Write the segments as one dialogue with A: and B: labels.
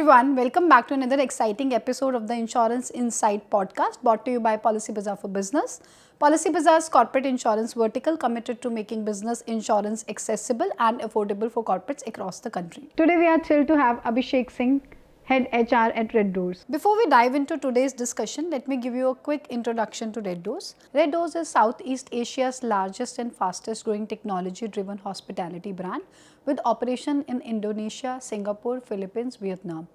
A: everyone, welcome back to another exciting episode of the Insurance Insight podcast brought to you by Policybazaar for Business. Policybazaar's corporate insurance vertical committed to making business insurance accessible and affordable for corporates across the country. Today we are thrilled to have Abhishek Singh, Head HR at RedDoorz. Before we dive into today's discussion, let me give you a quick introduction to RedDoorz. RedDoorz is Southeast Asia's largest and fastest growing technology-driven hospitality brand with operation in Indonesia, Singapore, Philippines, Vietnam.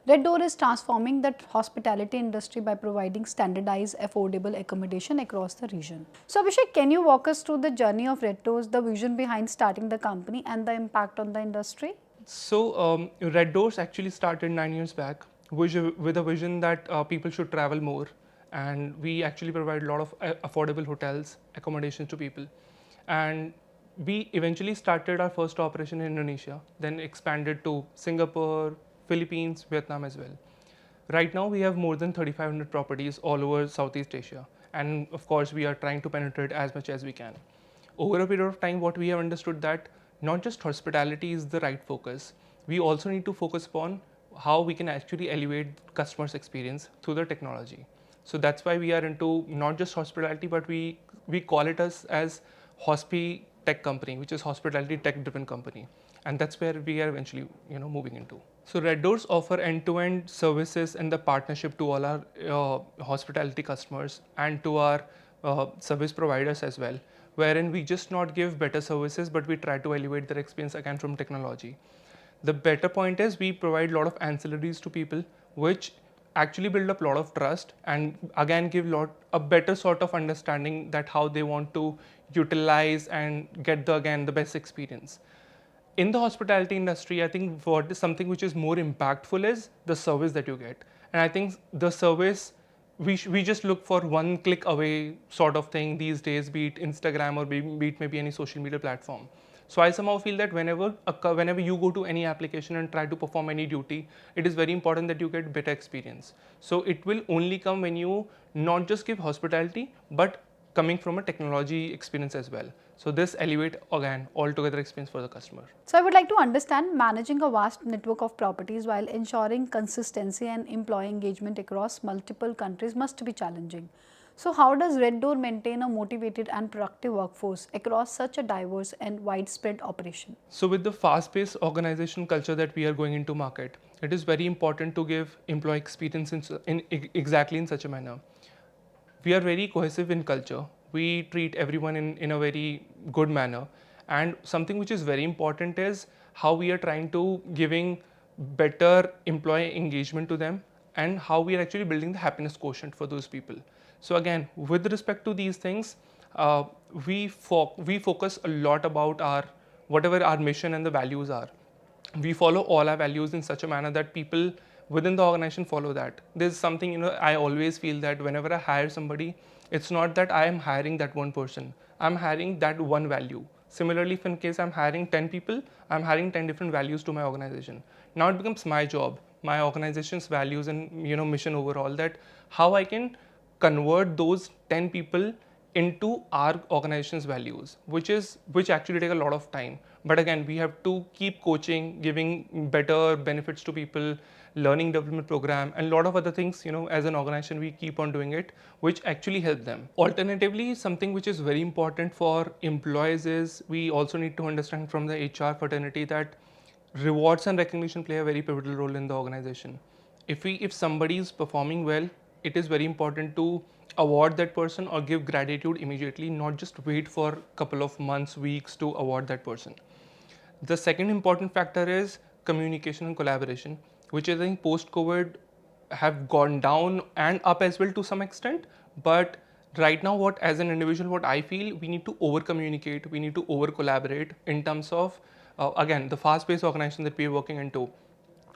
A: RedDoorz is transforming the hospitality industry by providing standardized, affordable accommodation across the region. So Abhishek, can you walk us through the journey of RedDoorz, the vision behind starting the company and the impact on the industry?
B: So RedDoorz actually started 9 years back with a vision that people should travel more, and we actually provide a lot of affordable hotels, accommodations to people. And we eventually started our first operation in Indonesia, then expanded to Singapore, Philippines, Vietnam as well. Right now we have more than 3,500 properties all over Southeast Asia, and of course we are trying to penetrate as much as we can. Over a period of time, what we have understood that not just hospitality is the right focus. We also need to focus upon how we can actually elevate customers' experience through the technology. So that's why we are into not just hospitality, but we call it as Hospi Tech Company, which is hospitality tech-driven company, and that's where we are eventually moving into. So RedDoorz offer end-to-end services and the partnership to all our hospitality customers and to our service providers as well, wherein we just not give better services, but we try to elevate their experience again from technology. The better point is we provide a lot of ancillaries to people, which actually build up a lot of trust and again give a better sort of understanding that how they want to utilize and get the best experience. In the hospitality industry, I think what is something which is more impactful is the service that you get. And I think the service, we just look for one click away sort of thing these days, be it Instagram or be it maybe any social media platform. So I somehow feel that whenever you go to any application and try to perform any duty, it is very important that you get better experience. So it will only come when you not just give hospitality, but coming from a technology experience as well. So this elevate again altogether experience for the customer.
A: So I would like to understand, managing a vast network of properties while ensuring consistency and employee engagement across multiple countries must be challenging. So how does RedDoorz maintain a motivated and productive workforce across such a diverse and widespread operation?
B: So with the fast-paced organization culture that we are going into market, it is very important to give employee experience exactly in such a manner. We are very cohesive in culture. We treat everyone in a very good manner. And something which is very important is how we are trying to giving better employee engagement to them and how we are actually building the happiness quotient for those people. So again, with respect to these things, we focus a lot about whatever our mission and the values are. We follow all our values in such a manner that people within the organization follow that. There's something, I always feel that whenever I hire somebody, it's not that I am hiring that one person. I'm hiring that one value. Similarly, if in case I'm hiring 10 people, I'm hiring 10 different values to my organization. Now it becomes my job, my organization's values and mission overall, that how I can convert those 10 people into our organization's values, which actually take a lot of time. But again, we have to keep coaching, giving better benefits to people, learning development program, and a lot of other things, as an organization, we keep on doing it, which actually help them. Alternatively, something which is very important for employees is we also need to understand from the HR fraternity that rewards and recognition play a very pivotal role in the organization. If somebody is performing well, it is very important to award that person or give gratitude immediately, not just wait for a couple of months, weeks to award that person. The second important factor is communication and collaboration, which I think post-COVID have gone down and up as well to some extent. But right now, as an individual, what I feel, we need to over-communicate, we need to over-collaborate in terms of, again, the fast-paced organization that we are working into.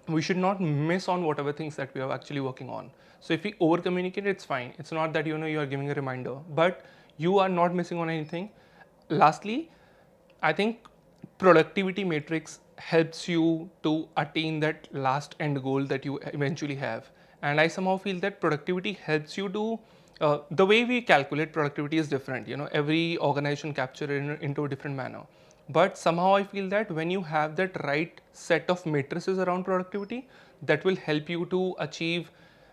B: We should not miss on whatever things that we are actually working on. So if we over communicate, it's fine. It's not that you are giving a reminder, but you are not missing on anything. Lastly, I think productivity matrix helps you to attain that last end goal that you eventually have. And I somehow feel that productivity helps you to the way we calculate productivity is different. Every organization capture it into a different manner. But somehow I feel that when you have that right set of matrices around productivity, that will help you to achieve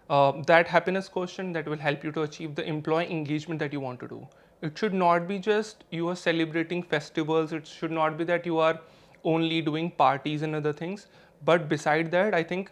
B: that happiness quotient, that will help you to achieve the employee engagement that you want to do. It should not be just you are celebrating festivals, it should not be that you are only doing parties and other things. But beside that, I think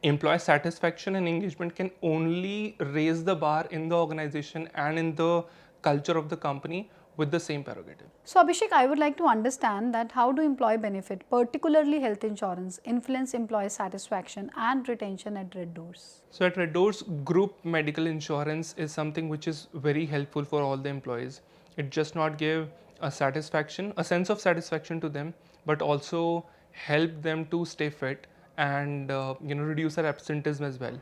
B: employee satisfaction and engagement can only raise the bar in the organization and in the culture of the company with the same prerogative.
A: So Abhishek, I would like to understand that how do employee benefit, particularly health insurance, influence employee satisfaction and retention at RedDoorz?
B: So at RedDoorz, group medical insurance is something which is very helpful for all the employees. It just not give a sense of satisfaction to them, but also help them to stay fit and reduce their absenteeism as well.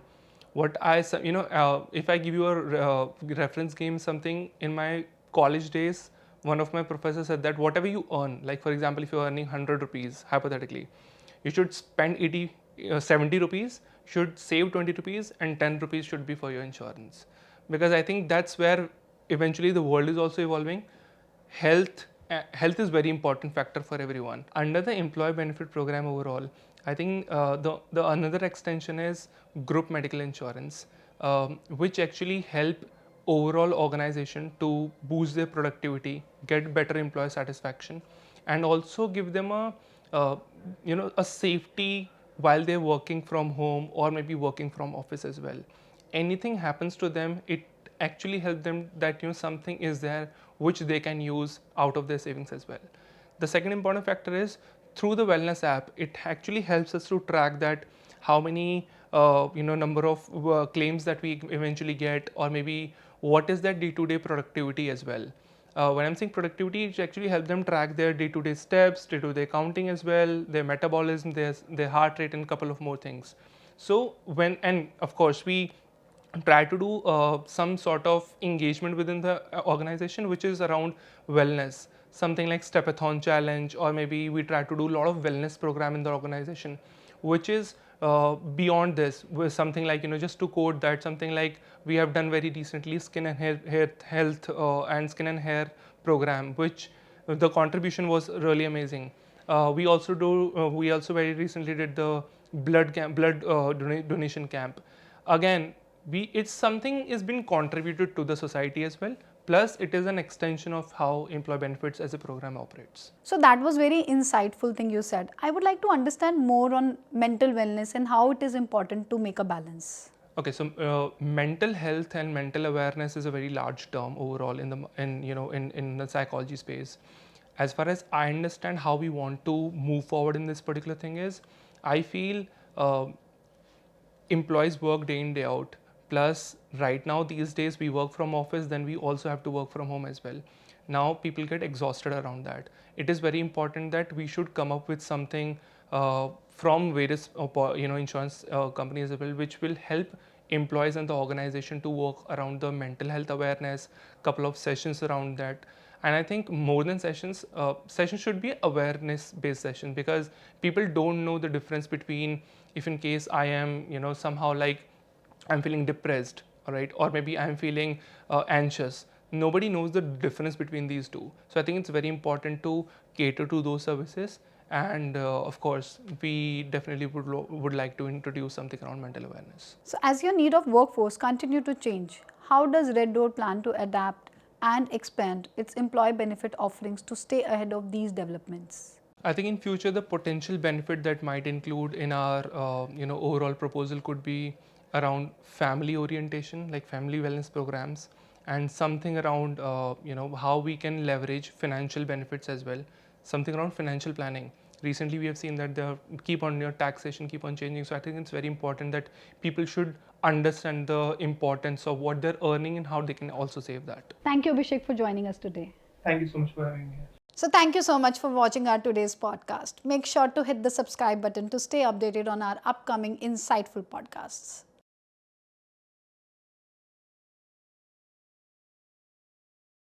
B: If I give you a reference game, something in my college days, one of my professors said that whatever you earn, like for example, if you're earning 100 rupees, hypothetically, you should spend 70 rupees, should save 20 rupees, and 10 rupees should be for your insurance. Because I think that's where eventually the world is also evolving. Health is very important factor for everyone. Under the employee benefit program overall, I think the another extension is group medical insurance, which actually help overall organization to boost their productivity, get better employee satisfaction, and also give them a safety while they're working from home or maybe working from office as well. Anything happens to them, it actually helps them that something is there which they can use out of their savings as well. The second important factor is through the wellness app, it actually helps us to track that how many number of claims that we eventually get, or maybe what is that day-to-day productivity as well. When I'm saying productivity, it actually helps them track their day-to-day steps, day-to-day counting as well, their metabolism, their heart rate, and a couple of more things. So and of course we try to do some sort of engagement within the organization which is around wellness, something like stepathon challenge, or maybe we try to do a lot of wellness program in the organization which is beyond this, with something like just to quote that, something like we have done very recently skin and hair health and skin and hair program, which the contribution was really amazing. We also very recently did the donation camp. Again, it's something is being contributed to the society as well, plus it is an extension of how employee benefits as a program operates.
A: So that was very insightful thing you said. I would like to understand more on mental wellness and how it is important to make a balance.
B: Okay, so mental health and mental awareness is a very large term overall in the psychology space. As far as I understand how we want to move forward in this particular thing is, I feel employees work day in day out. Plus, right now these days we work from office, then we also have to work from home as well. Now people get exhausted around that. It is very important that we should come up with something from various insurance companies as well, which will help employees and the organization to work around the mental health awareness, couple of sessions around that. And I think more than sessions, sessions should be awareness based session, because people don't know the difference between, if in case I am somehow like I'm feeling depressed, all right, or maybe I'm feeling anxious. Nobody knows the difference between these two. So I think it's very important to cater to those services. And of course, we definitely would like to introduce something around mental awareness.
A: So as your need of workforce continue to change, how does RedDoorz plan to adapt and expand its employee benefit offerings to stay ahead of these developments?
B: I think in future, the potential benefit that might include in our overall proposal could be around family orientation, like family wellness programs, and something around how we can leverage financial benefits as well, something around financial planning. Recently we have seen that taxation keep on changing, so I think it's very important that people should understand the importance of what they're earning and how they can also save that.
A: Thank you, Abhishek, for joining us today.
B: Thank you so much for having me here.
A: So thank you so much for watching our today's podcast. Make sure to hit the subscribe button to stay updated on our upcoming insightful podcasts.